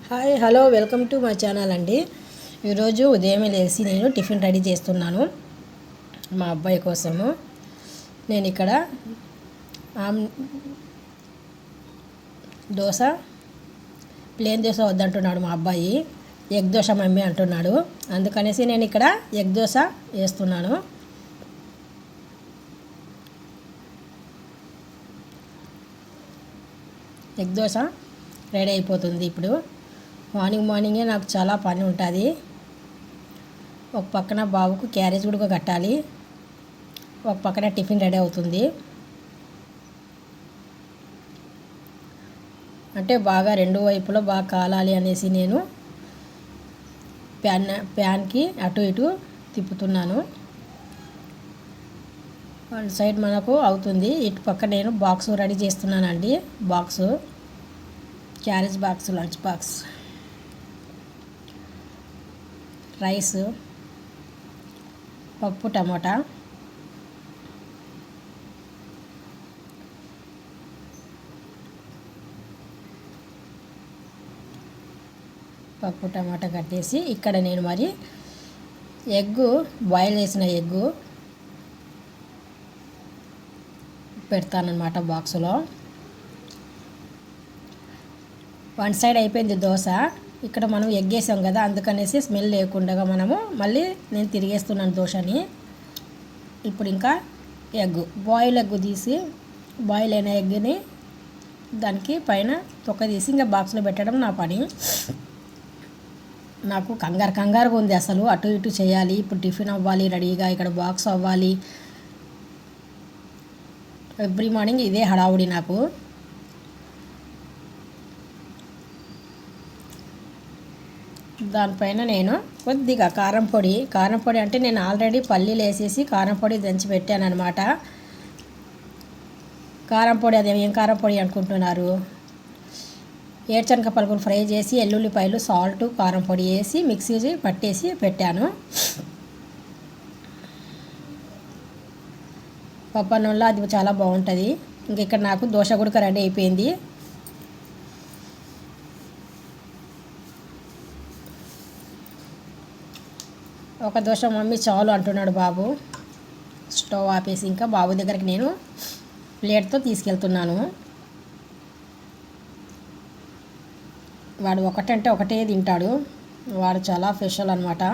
Hi hello welcome to my channel అండి. ఈరోజు ఉదయమే లేచి నేను టిఫిన్ రెడీ చేస్తున్నాను మా అబ్బాయి కోసము. నేను ఇక్కడ దోశ ప్లేన్ దోశ వద్దంటున్నాడు మా అబ్బాయి. ఎగ్ దోశ మమ్మీ అంటున్నాడు. అందుకనేసి నేను ఇక్కడ ఎగ్ దోశ వేస్తున్నాను. ఎగ్ దోశ రెడీ అయిపోతుంది. ఇప్పుడు మార్నింగే నాకు చాలా పని ఉంటుంది. ఒక పక్కన బాబుకు క్యారేజ్ కూడా కట్టాలి, ఒక పక్కన టిఫిన్ రెడీ అవుతుంది. అంటే బాగా రెండు వైపులో బాగా కాలాలి అనేసి నేను ప్యాన్కి అటు ఇటు తిప్పుతున్నాను. వన్ సైడ్ మనకు అవుతుంది. ఇటు పక్క నేను బాక్స్ రెడీ చేస్తున్నానండి. Box carriage box, lunch box, rice, పప్పు, టమాటా, కట్టేసి ఇక్కడ నేను మరి ఎగ్గు బాయిల్ చేసిన ఎగ్గు పెడతానన్నమాట బాక్సులో. వన్ సైడ్ అయిపోయింది దోశ. ఇక్కడ మనం ఎగ్ వేసాం కదా, అందుకనేసి స్మెల్ లేకుండా మనము మళ్ళీ నేను తిరిగేస్తున్నాను దోశని. ఇప్పుడు ఇంకా బాయిల్ ఎగ్ తీసి, బాయిల్ అయిన ఎగ్ని దానికి పైన తొక్క తీసి ఇంకా బాక్స్లో పెట్టడం నా పని. నాకు కంగారుగా ఉంది అసలు. అటు ఇటు చేయాలి, ఇప్పుడు టిఫిన్ అవ్వాలి రెడీగా, ఇక్కడ బాక్స్ అవ్వాలి. ఎవ్రీ మార్నింగ్ ఇదే హడావుడి నాకు. దానిపైన నేను కొద్దిగా కారం పొడి అంటే నేను ఆల్రెడీ పల్లీలు వేసేసి కారం పొడి దంచి పెట్టాను అనమాట. కారం పొడి అదే ఏం కారం పొడి అనుకుంటున్నారు? ఏడ్చనక పలుకులు ఫ్రై చేసి ఎల్లుల్లిపాయలు, సాల్ట్, కారం పొడి వేసి మిక్సీ పట్టేసి పెట్టాను. పప్పన్నంలో అది చాలా బాగుంటుంది. ఇంక ఇక్కడ నాకు దోశ కూడా రెడీ అయిపోయింది. ఒక దోశ మమ్మీ చాలు అంటున్నాడు బాబు. స్టవ్ ఆపేసి ఇంకా బాబు దగ్గరికి నేను ప్లేట్తో తీసుకెళ్తున్నాను. వాడు ఒకటంటే ఒకటే తింటాడు. వాడు చాలా స్పెషల్ అనమాట.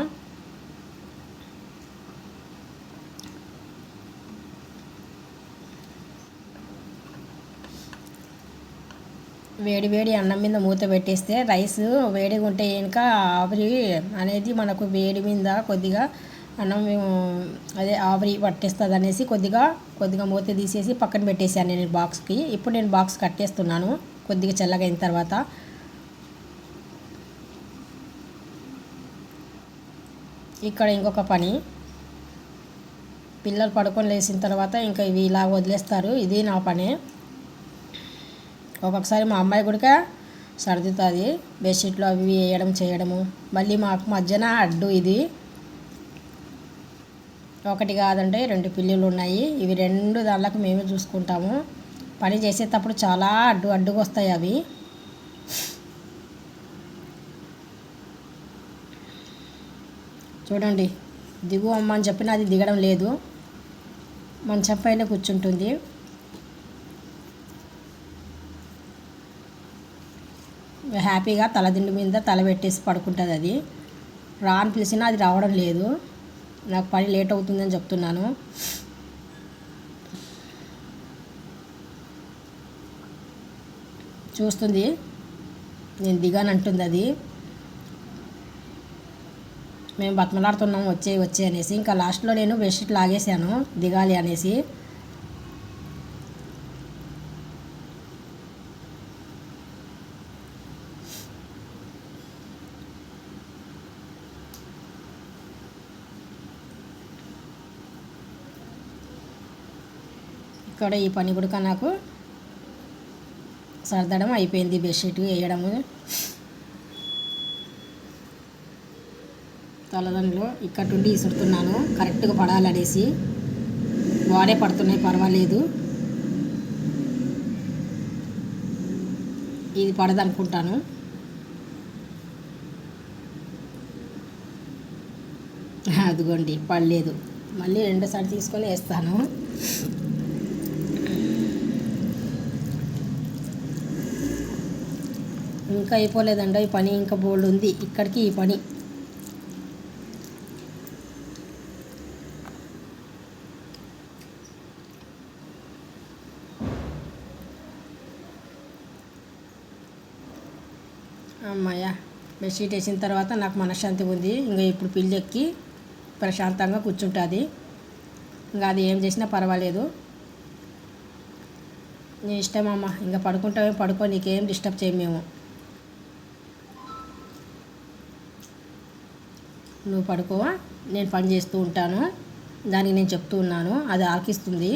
వేడి అన్నం మీద మూత పెట్టేస్తే రైస్ వేడిగా ఉంటే ఇంకా ఆవిరి అనేది మనకు వేడి మీద కొద్దిగా అన్నం అదే ఆవిరి పట్టేస్తుంది అనేసి కొద్దిగా మూత తీసేసి పక్కన పెట్టేసాను నేను బాక్స్కి. ఇప్పుడు నేను బాక్స్ కట్టేస్తున్నాను కొద్దిగా చల్లగా అయిన తర్వాత. ఇక్కడ ఇంకొక పని, పిల్లలు పడుకొని లేచిన తర్వాత ఇంకా ఇవి ఇలా వదిలేస్తారు. ఇది నా పనే. ఒక్కొక్కసారి మా అమ్మాయి కూడా సర్దుతుంది, బెడ్షీట్లు అవి వేయడం చేయడము. మళ్ళీ మాకు మధ్యన అడ్డు, ఇది ఒకటి కాదంటే 2 పిల్లులు ఉన్నాయి. ఇవి 2 దానిలకు మేమే చూసుకుంటాము. పని చేసేటప్పుడు చాలా అడ్డుగా వస్తాయి అవి. చూడండి, దిగు అమ్మ అని చెప్పిన అది దిగడం లేదు, మంచం పైన కూర్చుంటుంది. హ్యాపీగా తలదిండు మీద తల పెట్టేసి పడుకుంటుంది. అది అని పిలిచినా అది రావడం లేదు. నాకు పని లేట్ అవుతుందని చెప్తున్నాను. చూస్తుంది, నేను దిగానంటుంది అది. మేము బతిమలాడుతున్నాము వచ్చే అనేసి. ఇంకా లాస్ట్లో నేను బెడ్షీట్ లాగేసాను దిగాలి అనేసి. ఇక్కడ ఈ పని కూడా నాకు సర్దడం అయిపోయింది, బెడ్షీట్ వేయడము. తలదండ్రులు ఇక్కడ నుండి ఇసురుతున్నాను కరెక్ట్గా పడాలనేసి. వాడే పడుతున్నాయి, పర్వాలేదు. ఇది పడదనుకుంటాను. అదిగోండి పడలేదు. మళ్ళీ రెండోసారి తీసుకొని వేస్తాను. ఇంకా అయిపోలేదండి ఈ పని, ఇంకా బోల్డ్ ఉంది ఇక్కడికి ఈ పని. అమ్మాయ బెడ్షీట్ వేసిన తర్వాత నాకు మనశ్శాంతి ఉంది. ఇంకా ఇప్పుడు పిల్లెక్కి ప్రశాంతంగా కూర్చుంటుంది. ఇంకా అది ఏం చేసినా పర్వాలేదు, నీ ఇష్టం అమ్మ. ఇంకా పడుకుంటామే పడుకో, నీకేం డిస్టర్బ్ చేయం మేము. నువ్వు పడుకోవా, నేను పని చేస్తూ ఉంటాను, దానికి నేను చెప్తూ ఉన్నాను, అది ఆలకిస్తుంది.